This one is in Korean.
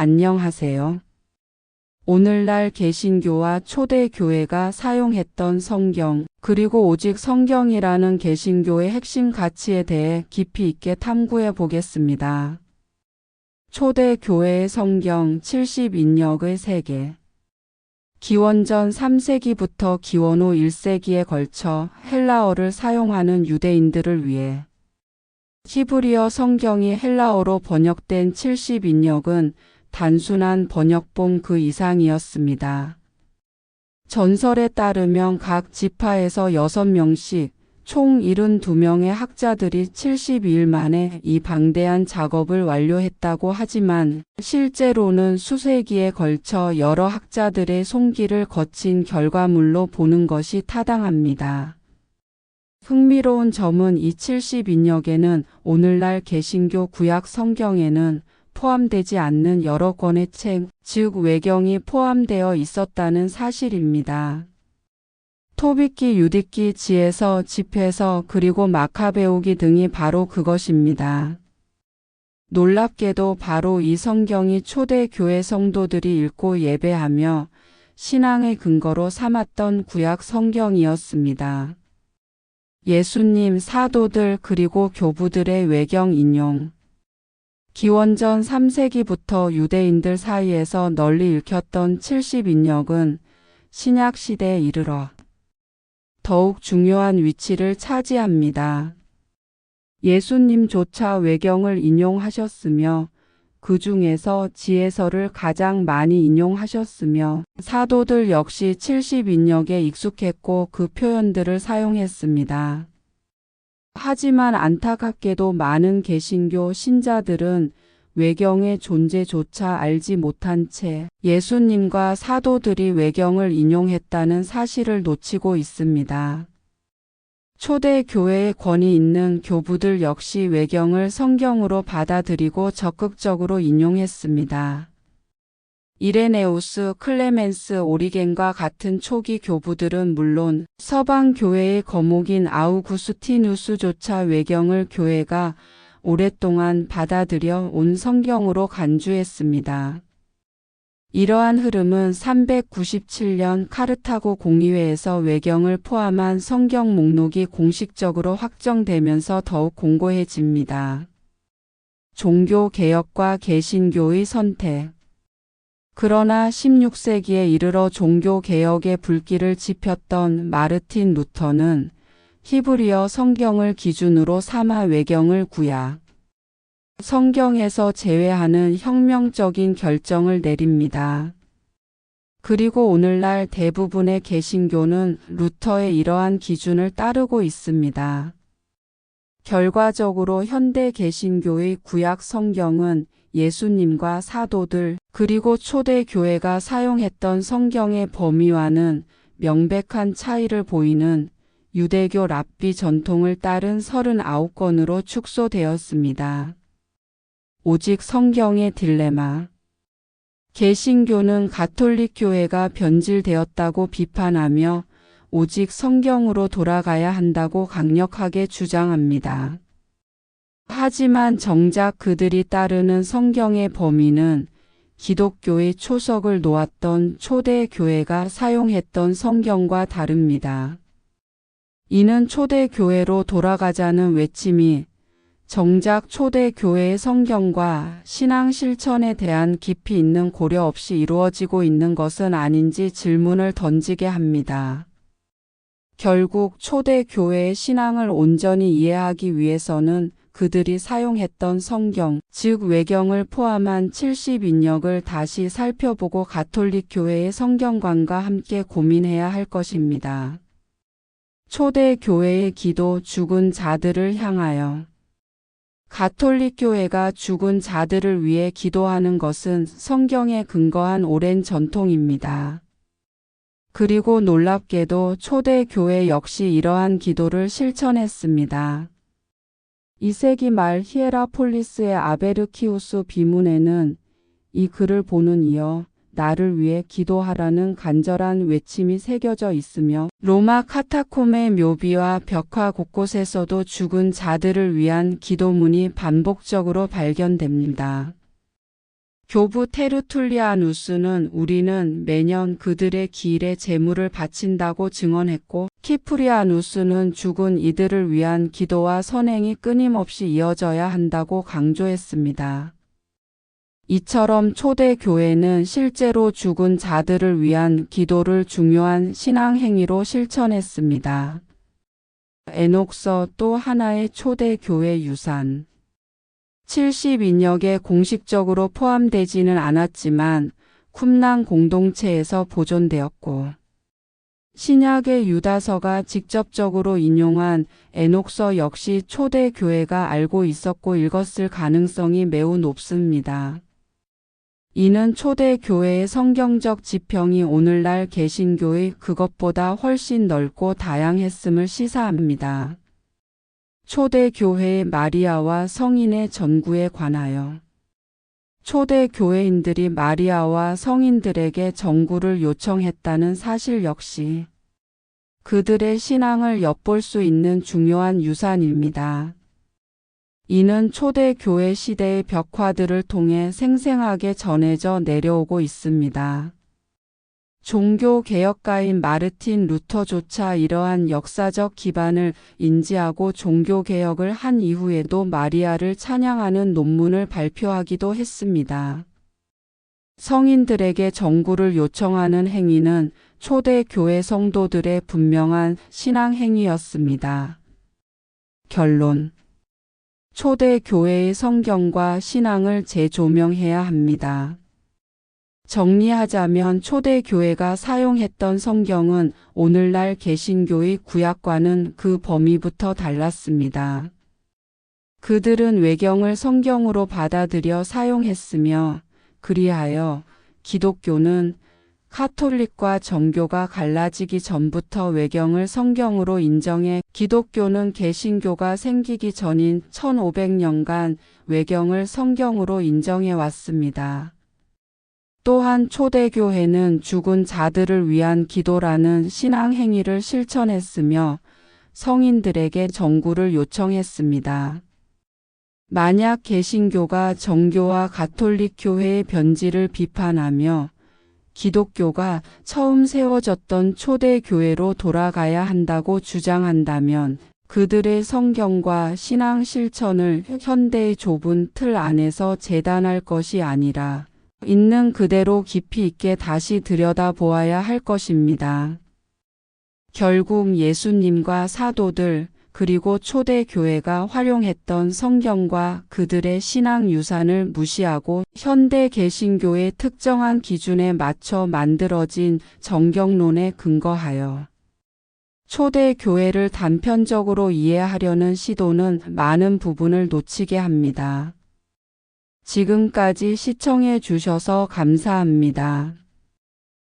안녕하세요. 오늘날 개신교와 초대교회가 사용했던 성경, 그리고 오직 성경이라는 개신교의 핵심 가치에 대해 깊이 있게 탐구해 보겠습니다. 초대교회의 성경 70인역의 세계. 기원전 3세기부터 기원 후 1세기에 걸쳐 헬라어를 사용하는 유대인들을 위해 히브리어 성경이 헬라어로 번역된 70인역은 단순한 번역본 그 이상이었습니다. 전설에 따르면 각 지파에서 6명씩 총 72명의 학자들이 72일 만에 이 방대한 작업을 완료했다고 하지만 실제로는 수세기에 걸쳐 여러 학자들의 손길을 거친 결과물로 보는 것이 타당합니다. 흥미로운 점은 이 70인역에는 오늘날 개신교 구약 성경에는 포함되지 않는 여러 권의 책, 즉 외경이 포함되어 있었다는 사실입니다. 토빗기, 유디기, 지에서, 집회서, 그리고 마카베오기 등이 바로 그것입니다. 놀랍게도 바로 이 성경이 초대교회 성도들이 읽고 예배하며 신앙의 근거로 삼았던 구약 성경이었습니다. 예수님, 사도들, 그리고 교부들의 외경 인용. 기원전 3세기부터 유대인들 사이에서 널리 읽혔던 70인역은 신약시대에 이르러 더욱 중요한 위치를 차지합니다. 예수님조차 외경을 인용하셨으며 그 중에서 지혜서를 가장 많이 인용하셨으며 사도들 역시 70인역에 익숙했고 그 표현들을 사용했습니다. 하지만 안타깝게도 많은 개신교 신자들은 외경의 존재조차 알지 못한 채 예수님과 사도들이 외경을 인용했다는 사실을 놓치고 있습니다. 초대교회에 권위 있는 교부들 역시 외경을 성경으로 받아들이고 적극적으로 인용했습니다. 이레네우스, 클레멘스, 오리겐과 같은 초기 교부들은 물론 서방 교회의 거목인 아우구스티누스조차 외경을 교회가 오랫동안 받아들여 온 성경으로 간주했습니다. 이러한 흐름은 397년 카르타고 공의회에서 외경을 포함한 성경 목록이 공식적으로 확정되면서 더욱 공고해집니다. 종교 개혁과 개신교의 선택. 그러나 16세기에 이르러 종교 개혁의 불길을 지폈던 마르틴 루터는 히브리어 성경을 기준으로 삼아 외경을 구약 성경에서 제외하는 혁명적인 결정을 내립니다. 그리고 오늘날 대부분의 개신교는 루터의 이러한 기준을 따르고 있습니다. 결과적으로 현대 개신교의 구약 성경은 예수님과 사도들 그리고 초대교회가 사용했던 성경의 범위와는 명백한 차이를 보이는 유대교 랍비 전통을 따른 39권으로 축소되었습니다. 오직 성경의 딜레마. 개신교는 가톨릭 교회가 변질되었다고 비판하며 오직 성경으로 돌아가야 한다고 강력하게 주장합니다. 하지만 정작 그들이 따르는 성경의 범위는 기독교의 초석을 놓았던 초대교회가 사용했던 성경과 다릅니다. 이는 초대교회로 돌아가자는 외침이 정작 초대교회의 성경과 신앙 실천에 대한 깊이 있는 고려 없이 이루어지고 있는 것은 아닌지 질문을 던지게 합니다. 결국 초대교회의 신앙을 온전히 이해하기 위해서는 그들이 사용했던 성경, 즉 외경을 포함한 70인역을 다시 살펴보고 가톨릭 교회의 성경관과 함께 고민해야 할 것입니다. 초대교회의 기도, 죽은 자들을 향하여. 가톨릭 교회가 죽은 자들을 위해 기도하는 것은 성경에 근거한 오랜 전통입니다. 그리고 놀랍게도 초대교회 역시 이러한 기도를 실천했습니다. 2세기 말 히에라폴리스의 아베르키우스 비문에는 이 글을 보는 이여 나를 위해 기도하라는 간절한 외침이 새겨져 있으며 로마 카타콤의 묘비와 벽화 곳곳에서도 죽은 자들을 위한 기도문이 반복적으로 발견됩니다. 교부 테르툴리아누스는 우리는 매년 그들의 기일에 제물을 바친다고 증언했고, 키프리아누스는 죽은 이들을 위한 기도와 선행이 끊임없이 이어져야 한다고 강조했습니다. 이처럼 초대교회는 실제로 죽은 자들을 위한 기도를 중요한 신앙 행위로 실천했습니다. 에녹서 또 하나의 초대교회 유산. 70인역에 공식적으로 포함되지는 않았지만 쿰란 공동체에서 보존되었고, 신약의 유다서가 직접적으로 인용한 에녹서 역시 초대교회가 알고 있었고 읽었을 가능성이 매우 높습니다. 이는 초대교회의 성경적 지평이 오늘날 개신교의 그것보다 훨씬 넓고 다양했음을 시사합니다. 초대교회의 마리아와 성인의 전구에 관하여 초대교회인들이 마리아와 성인들에게 전구를 요청했다는 사실 역시 그들의 신앙을 엿볼 수 있는 중요한 유산입니다. 이는 초대교회 시대의 벽화들을 통해 생생하게 전해져 내려오고 있습니다. 종교개혁가인 마르틴 루터조차 이러한 역사적 기반을 인지하고 종교개혁을 한 이후에도 마리아를 찬양하는 논문을 발표하기도 했습니다. 성인들에게 전구를 요청하는 행위는 초대교회 성도들의 분명한 신앙 행위였습니다. 결론. 초대교회의 성경과 신앙을 재조명해야 합니다. 정리하자면 초대교회가 사용했던 성경은 오늘날 개신교의 구약과는 그 범위부터 달랐습니다. 그들은 외경을 성경으로 받아들여 사용했으며 그리하여 기독교는 카톨릭과 정교가 갈라지기 전부터 외경을 성경으로 인정해 기독교는 개신교가 생기기 전인 1500년간 외경을 성경으로 인정해 왔습니다. 또한 초대교회는 죽은 자들을 위한 기도라는 신앙 행위를 실천했으며 성인들에게 전구를 요청했습니다. 만약 개신교가 정교와 가톨릭 교회의 변질을 비판하며 기독교가 처음 세워졌던 초대교회로 돌아가야 한다고 주장한다면 그들의 성경과 신앙 실천을 현대의 좁은 틀 안에서 재단할 것이 아니라 있는 그대로 깊이 있게 다시 들여다보아야 할 것입니다. 결국 예수님과 사도들 그리고 초대교회가 활용했던 성경과 그들의 신앙 유산을 무시하고 현대 개신교의 특정한 기준에 맞춰 만들어진 정경론에 근거하여 초대교회를 단편적으로 이해하려는 시도는 많은 부분을 놓치게 합니다. 지금까지 시청해 주셔서 감사합니다.